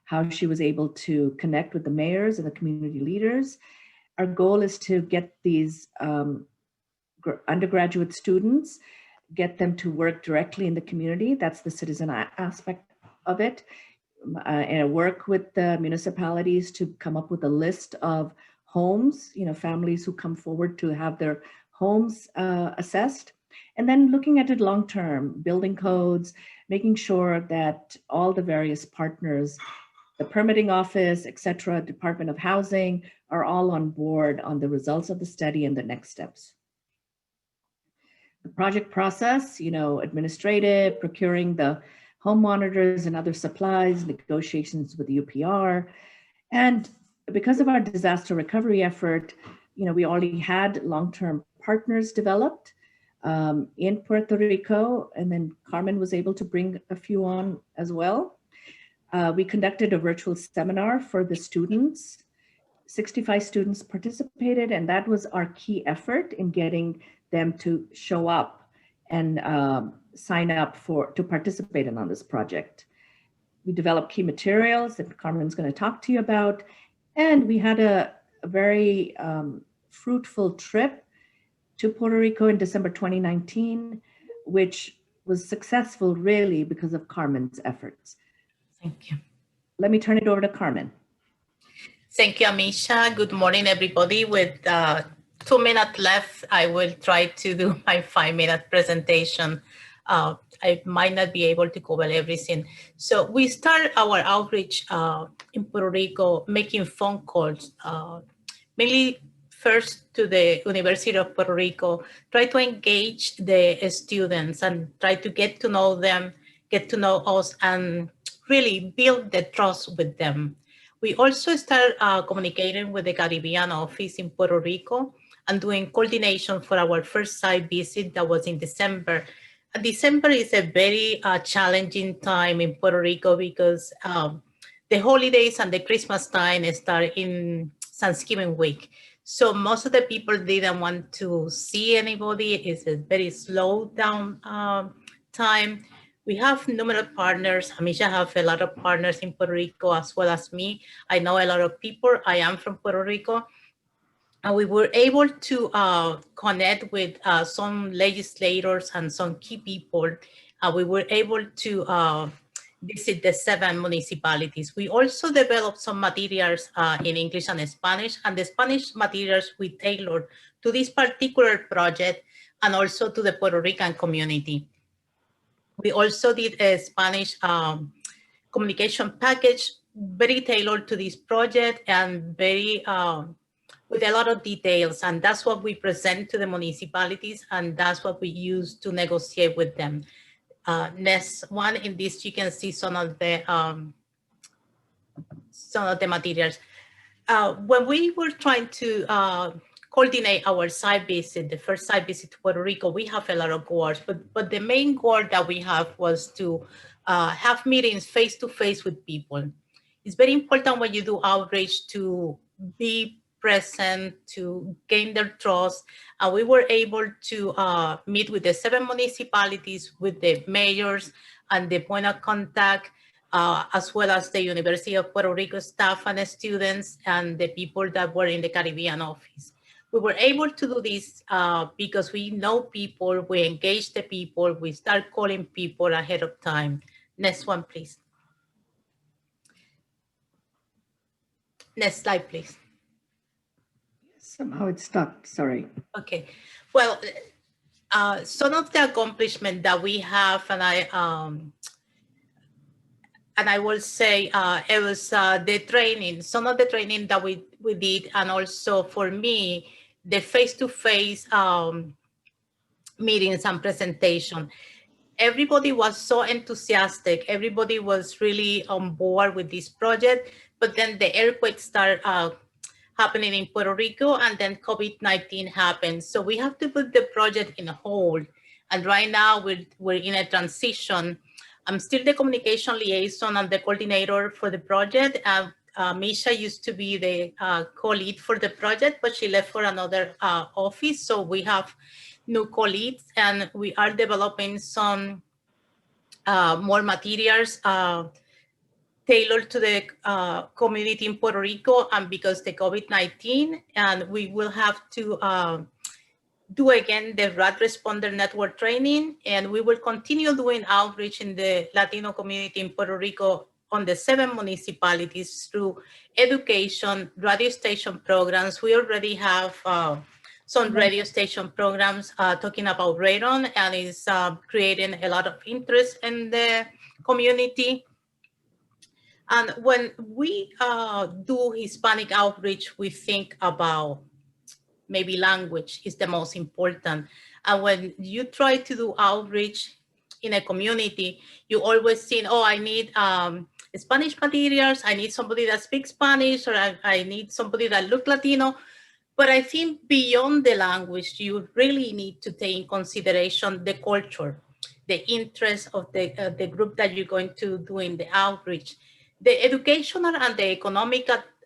[SPEAKER 3] how she was able to connect with the mayors and the community leaders. Our goal is to get these undergraduate students, get them to work directly in the community. That's the citizen aspect of it. And work with the municipalities to come up with a list of homes, families who come forward to have their homes assessed. And then looking at it long-term, building codes, making sure that all the various partners, the permitting office, et cetera, Department of Housing, are all on board on the results of the study and the next steps. The project process, administrative, procuring the home monitors and other supplies, negotiations with the UPR. And because of our disaster recovery effort, we already had long-term partners developed in Puerto Rico, and then Carmen was able to bring a few on as well. We conducted a virtual seminar for the students. 65 students participated, and that was our key effort in getting them to show up and sign up to participate on this project. We developed key materials that Carmen's going to talk to you about, and we had a very fruitful trip to Puerto Rico in December 2019, which was successful really because of Carmen's efforts.
[SPEAKER 9] Thank you.
[SPEAKER 3] Let me turn it over to Carmen.
[SPEAKER 9] Thank you, Ameesha. Good morning, everybody. With 2 minutes left, I will try to do my 5-minute presentation. I might not be able to cover everything. So we start our outreach in Puerto Rico, making phone calls, mainly first to the University of Puerto Rico, try to engage the students and try to get to know them, get to know us, and really build the trust with them. We also start communicating with the Caribbean office in Puerto Rico and doing coordination for our first site visit that was in December. December is a very challenging time in Puerto Rico because the holidays and the Christmas time start in Thanksgiving week. So most of the people didn't want to see anybody. It's a very slow down time. We have numerous partners. Ameesha have a lot of partners in Puerto Rico as well as me. I know a lot of people. I am from Puerto Rico. And we were able to connect with some legislators and some key people. We were able to visit the 7 municipalities. We also developed some materials in English and Spanish, and the Spanish materials we tailored to this particular project and also to the Puerto Rican community. We also did a Spanish communication package, very tailored to this project and very, with a lot of details. And that's what we present to the municipalities, and that's what we use to negotiate with them. Next one, in this you can see some of the materials. When we were trying to coordinate our site visit, the first site visit to Puerto Rico, we have a lot of goals, but the main goal that we have was to have meetings face-to-face with people. It's very important when you do outreach to be present, to gain their trust. And we were able to meet with the 7 municipalities, with the mayors and the point of contact, as well as the University of Puerto Rico staff and students and the people that were in the Caribbean office. We were able to do this because we know people, we engage the people, we start calling people ahead of time. Next one, please. Next slide, please.
[SPEAKER 3] Somehow it stuck, sorry.
[SPEAKER 9] Okay, well, some of the accomplishment that we have, and I will say it was the training, some of the training that we did, and also for me, the face-to-face meetings and presentation. Everybody was so enthusiastic. Everybody was really on board with this project, but then the earthquake started happening in Puerto Rico, and then COVID-19 happened. So we have to put the project in hold. And right now we're in a transition. I'm still the communication liaison and the coordinator for the project. Ameesha used to be the co-lead for the project, but she left for another office. So we have new co-leads, and we are developing some more materials tailored to the community in Puerto Rico, and because the COVID-19, and we will have to do again the RAD Responder Network training, and we will continue doing outreach in the Latino community in Puerto Rico on the 7 municipalities through education, radio station programs. We already have some radio station programs talking about radon, and it's creating a lot of interest in the community. And when we do Hispanic outreach, we think about maybe language is the most important. And when you try to do outreach in a community, you always think, oh, I need Spanish materials, I need somebody that speaks Spanish, or I need somebody that looks Latino. But I think beyond the language, you really need to take in consideration the culture, the interest of the group that you're going to do in the outreach. The educational and the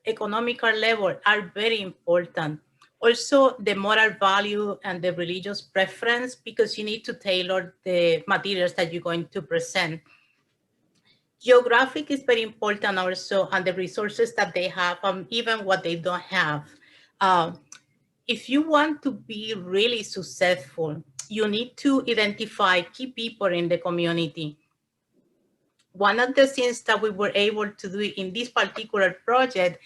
[SPEAKER 9] economical level are very important. Also, the moral value and the religious preference, because you need to tailor the materials that you're going to present. Geographic is very important also, and the resources that they have, even what they don't have. If you want to be really successful, you need to identify key people in the community. One of the things that we were able to do in this particular project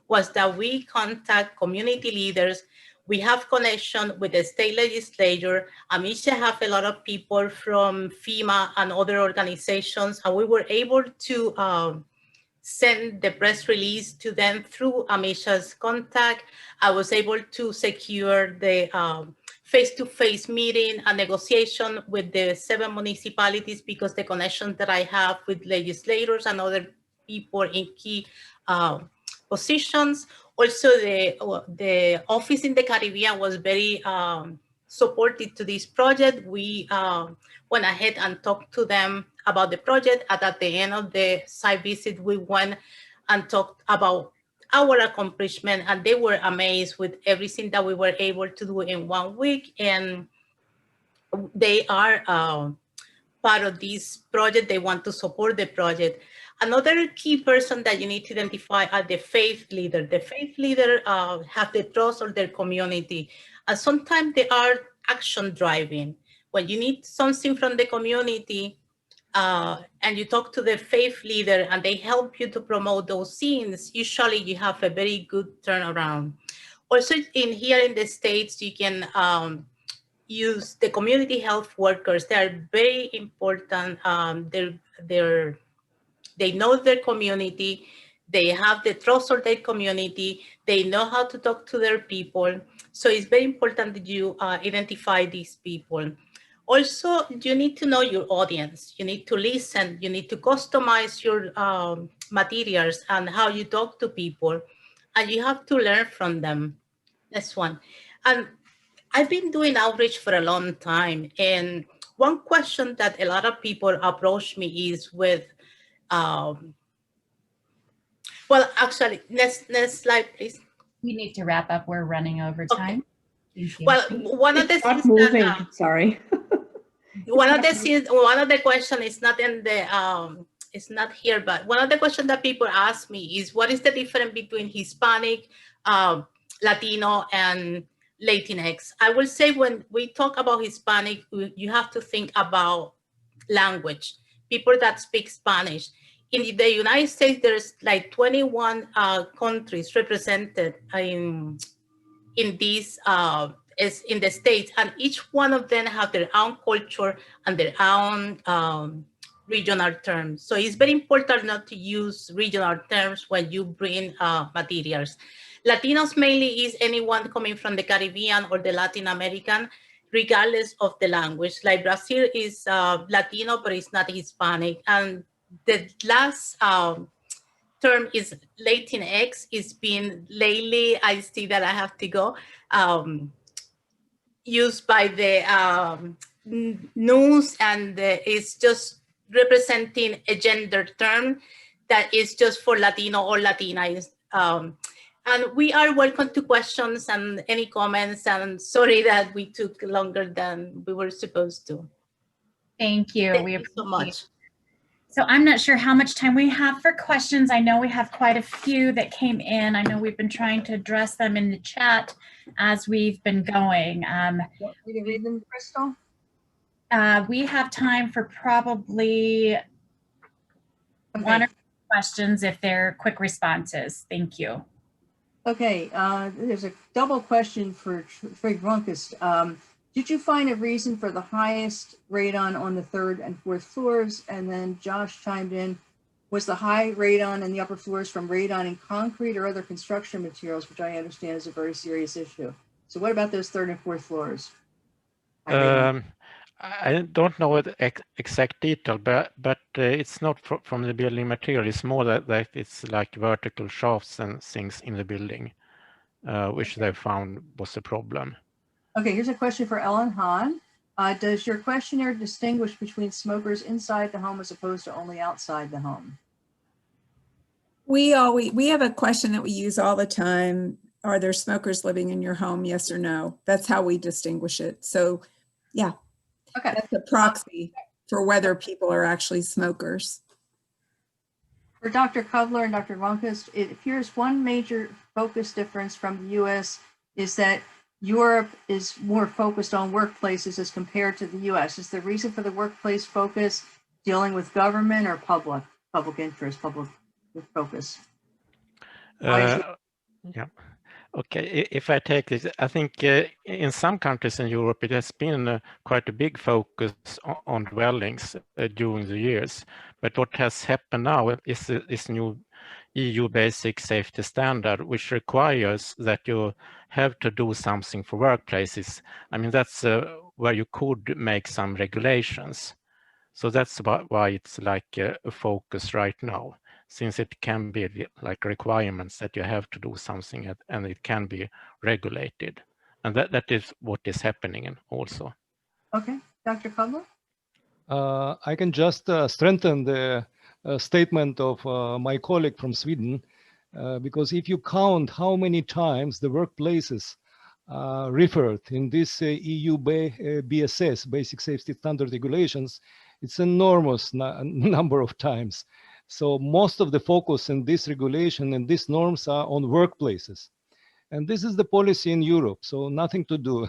[SPEAKER 9] was that we contact community leaders. We have connection with the state legislature. Ameesha have a lot of people from FEMA and other organizations, and we were able to send the press release to them through Ameesha's contact. I was able to secure the face-to-face meeting and negotiation with the 7 municipalities because the connections that I have with legislators and other people in key positions. Also, the office in the Caribbean was very supportive to this project. We went ahead and talked to them about the project. And at the end of the site visit, we went and talked about our accomplishment, and they were amazed with everything that we were able to do in 1 week. And they are part of this project. They want to support the project. Another key person that you need to identify are the faith leader. The faith leader have the trust of their community. And sometimes they are action driving. When you need something from the community, and you talk to the faith leader and they help you to promote those things, usually you have a very good turnaround. Also, here in the States, you can use the community health workers. They are very important. They know their community. They have the trust of their community. They know how to talk to their people. So it's very important that you identify these people. Also, you need to know your audience. You need to listen. You need to customize your materials and how you talk to people. And you have to learn from them. That's one. And I've been doing outreach for a long time. And one question that a lot of people approach me is with, well, actually, next slide, please.
[SPEAKER 2] We need to wrap up. We're running over time.
[SPEAKER 9] Okay. Well, one of the
[SPEAKER 3] It's
[SPEAKER 9] things
[SPEAKER 3] not moving, sorry.
[SPEAKER 9] one of the questions is not in the it's not here, but one of the questions that people ask me is, what is the difference between Hispanic, Latino, and Latinx? I will say, when we talk about Hispanic, you have to think about language, people that speak Spanish. In the United States, there's like 21 countries represented in these in the States, and each one of them have their own culture and their own regional terms. So it's very important not to use regional terms when you bring materials. Latinos mainly is anyone coming from the Caribbean or the Latin American, regardless of the language. Like Brazil is Latino, but it's not Hispanic. And the last term is Latinx. It's been lately, I see that I have to go, used by the news, and it's just representing a gender term that is just for Latino or Latina. And we are welcome to questions and any comments, and sorry that we took longer than we were supposed to.
[SPEAKER 2] Thank you.
[SPEAKER 9] Thank
[SPEAKER 2] We
[SPEAKER 9] you so much.
[SPEAKER 2] So I'm not sure how much time we have for questions. I know we have quite a few that came in. I know we've been trying to address them in the chat as we've been going.
[SPEAKER 10] Want me to read them, Crystal?
[SPEAKER 2] We have time for probably one or two questions if they're quick responses. Thank you.
[SPEAKER 10] Okay, there's a double question for Tryggve Rönnqvist. Did you find a reason for the highest radon on the 3rd and 4th floors? And then Josh chimed in, was the high radon in the upper floors from radon in concrete or other construction materials, which I understand is a very serious issue. So what about those 3rd and 4th floors?
[SPEAKER 7] I don't know the exact detail, but it's not from the building material. It's more that it's like vertical shafts and things in the building, which they found was a problem.
[SPEAKER 10] Okay, here's a question for Ellen Hahn. Does your questionnaire distinguish between smokers inside the home as opposed to only outside the home?
[SPEAKER 4] We have a question that we use all the time. Are there smokers living in your home? Yes or no? That's how we distinguish it. So yeah,
[SPEAKER 10] okay,
[SPEAKER 4] that's a proxy for whether people are actually smokers.
[SPEAKER 10] For Dr. Kovler and Dr. Rönnqvist, it appears one major focus difference from the US is that Europe is more focused on workplaces as compared to the US. Is the reason for the workplace focus dealing with government or public interest, public focus?
[SPEAKER 7] Yeah. Okay, if I take this, I think in some countries in Europe, it has been quite a big focus on dwellings during the years. But what has happened now is this new EU basic safety standard, which requires that you have to do something for workplaces. I mean, that's where you could make some regulations. So that's why it's like a focus right now, since it can be like requirements that you have to do something and it can be regulated. And that is what is happening also.
[SPEAKER 10] Okay, Dr. Kovler?
[SPEAKER 8] I can just strengthen the statement of my colleague from Sweden, because if you count how many times the workplaces referred in this EU BSS, Basic Safety Standard Regulations, it's an enormous number of times. So most of the focus in this regulation and these norms are on workplaces. And this is the policy in Europe, so nothing to do.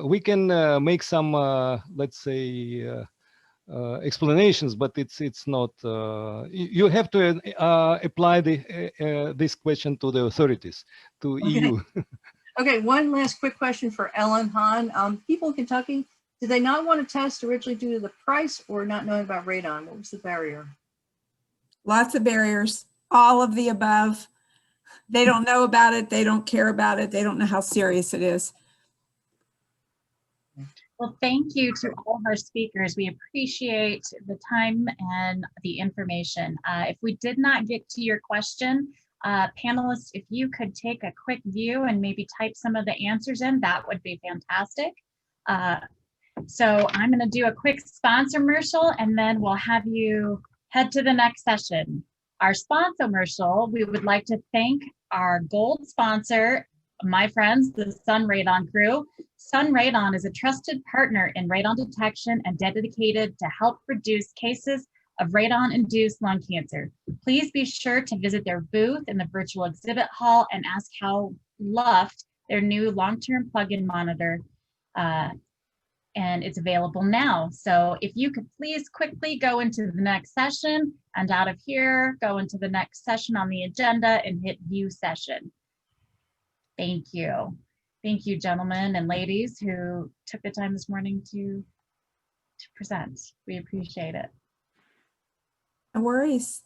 [SPEAKER 8] We can make some, let's say, explanations, but it's not. You have to apply this question to the authorities, to EU.
[SPEAKER 10] Okay, one last quick question for Ellen Hahn. People in Kentucky, did they not want to test originally due to the price or not knowing about radon? What was the barrier?
[SPEAKER 4] Lots of barriers, all of the above. They don't know about it. They don't care about it. They don't know how serious it is.
[SPEAKER 2] Well, thank you to all of our speakers. We appreciate the time and the information. If we did not get to your question, panelists, if you could take a quick view and maybe type some of the answers in, that would be fantastic. So I'm going to do a quick sponsormercial and then we'll have you head to the next session. Our sponsormercial, we would like to thank our gold sponsor, my friends, the Sun Radon crew. Sun Radon is a trusted partner in radon detection and dedicated to help reduce cases of radon-induced lung cancer. Please be sure to visit their booth in the virtual exhibit hall and ask how Luft, their new long-term plug-in monitor, and it's available now. So if you could please quickly go into the next session and out of here, go into the next session on the agenda and hit view session. Thank you. Thank you, gentlemen and ladies who took the time this morning to present. We appreciate it.
[SPEAKER 4] No worries.